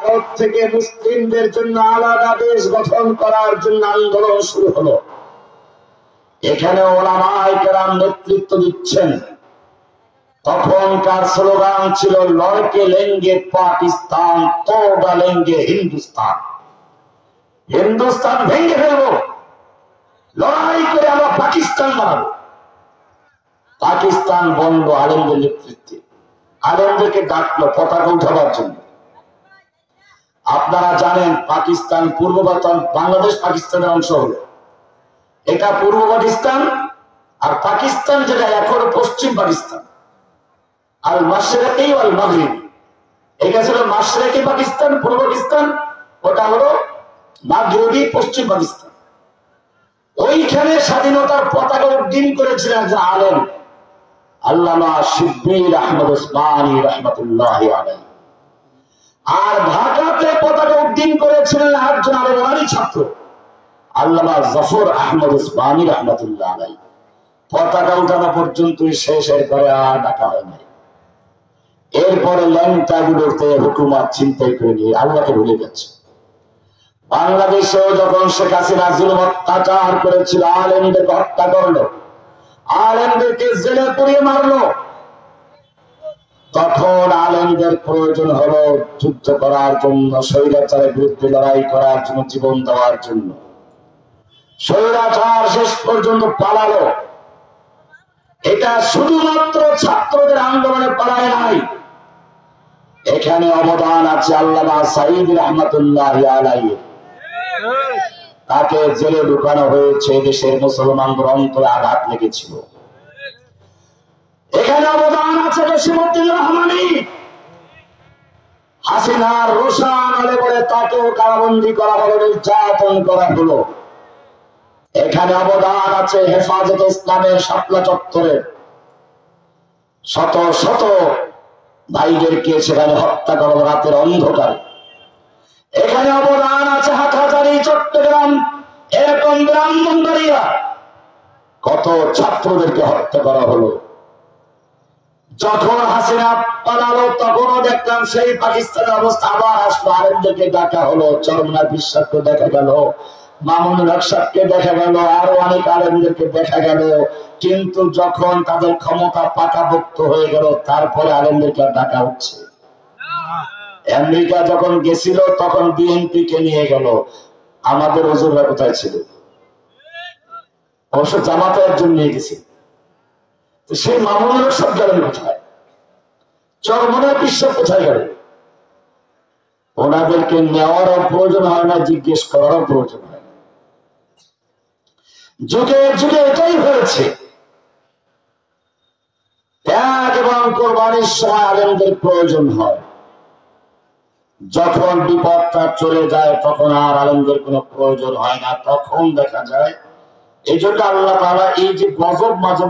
পর থেকে মুসলিমদের জন্য আলাদা দেশ গঠন করার জন্য আন্দোলন শুরু হলো। এখানে ওলামায়ে কেরাম নেতৃত্ব দিচ্ছেন। তখনকার স্লোগান ছিল লড়কে লেঙ্গে পাকিস্তান, তোড়া লেঙ্গে হিন্দুস্তান। হিন্দুস্তান ভেঙে ফেলবো, লড়াই করে আমরা পাকিস্তান বানাবো। পাকিস্তান বন্ধ আলেমদের নেতৃত্বে। আলেমদেরকে ডাকলো পতাকা উঠাবার জন্য। আপনারা জানেন পাকিস্তান পূর্ব বাংলাদেশ পাকিস্তানের অংশ হলো। এটা পূর্ব পাকিস্তান, আর পাকিস্তান যেটা এখন পশ্চিম পাকিস্তান। আল মাশরিকি ওয়াল মাগরিব, এটা ছিল মাশরিকি পাকিস্তান পূর্ব পাকিস্তান, ওটা হলো মাগরিবি পশ্চিম পাকিস্তান। ওইখানে স্বাধীনতার পতাকা উড্ডীন করেছিলেন একজন আলেম, আল্লামা শিব্বির আহমদ উসমানী রাহমাতুল্লাহি আলাইহি। আর ঢাকাতে পতাকা উড্ডীন করেছিলেন একজন আলেমানি ছাত্র, আল্লামা জফর আহমদ উসমানী রাহমাতুল্লাহি আলাইহি। পতাকা উঠানো পর্যন্ত শেষের করে আর ডাকা হয় নাই। এরপরে ল্যাংটাগুলোতে হুকুমত ছিনতাই করে নিয়ে আল্লাহকে ভুলে গেছে। বাংলাদেশেও যখন শেখ হাসিনা জুলুম অত্যাচার করেছিল, আলেমদেরকে হত্যা করলো, আলেমদেরকে জেলে পুড়িয়ে মারলো, তখন আলেমদের প্রয়োজন হলো যুদ্ধ করার জন্য, স্বৈরাচারের বিরুদ্ধে লড়াই করার জন্য, জীবন দেওয়ার জন্য। স্বৈরাচার শেষ পর্যন্ত পালালো। এটা শুধুমাত্র ছাত্রদের আন্দোলনে পালায় নাই, এখানে অবদান আছে আল্লামা সাঈদ রাহমাতুল্লাহি আলাইহি। তাকে জেলে ঢুকানো হয়েছে, দেশের মুসলমানদের অন্তরে আঘাত লেগেছিল। এখানে অবদান আছে জসিমউদ্দিন রহমানী। হাসিনার রোশান আলে বলে তাকেও কারাবন্দী করা হলো, নির্যাতন করা হলো। এখানে অবদান আছে হেফাজতে ইসলামের শাপলা চত্বরে শত শত ভাইদেরকে সেখানে হত্যা করা হলো রাতের অন্ধকারে। এখানে অবদান আছে হাটহাজারী, চট্টগ্রাম, এরকম ব্রাহ্মণবাড়িয়া কত ছাত্রদেরকে হত্যা করা হলো। যখন হাসিনা পালালো তখনও দেখলাম সেই পাকিস্তানের অবস্থা আবার আসলো। আলেমদেরকে ডাকা হলো, চরমনার বিশ্বাসকে দেখা গেল, মামুন রক্ষাকে দেখা গেল, আরো অনেক আলেমদেরকে দেখা গেল। কিন্তু যখন তাদের ক্ষমতা পাকাপোক্ত হয়ে গেল, তারপরে আলেমদেরকে ডাকা হচ্ছে। আমেরিকা যখন গেছিল তখন বিএনপি কে নিয়ে গেল, আমাদের হুজুররা কোথায় ছিল? অবশ্য জামাতে একজন নিয়ে গেছে। সেই মামুনের সব গেলেন কোথায়? চরমনার বিশ্বাস কোথায় গেল? ওনাদেরকে নেওয়ারও প্রয়োজন হয় না, জিজ্ঞেস করারও প্রয়োজন হয় না। যুগে যুগে এটাই হয়েছে। ত্যাগ এবং কোরবানির সময় আলেমদের প্রয়োজন হয়, যখন বিপদটা চলে যায় তখন আর আলেমদের কোনো প্রয়োজন হয় না। তখন দেখা যায় এই জন্য আল্লাহ তাআলা এই যে গজব মাঝে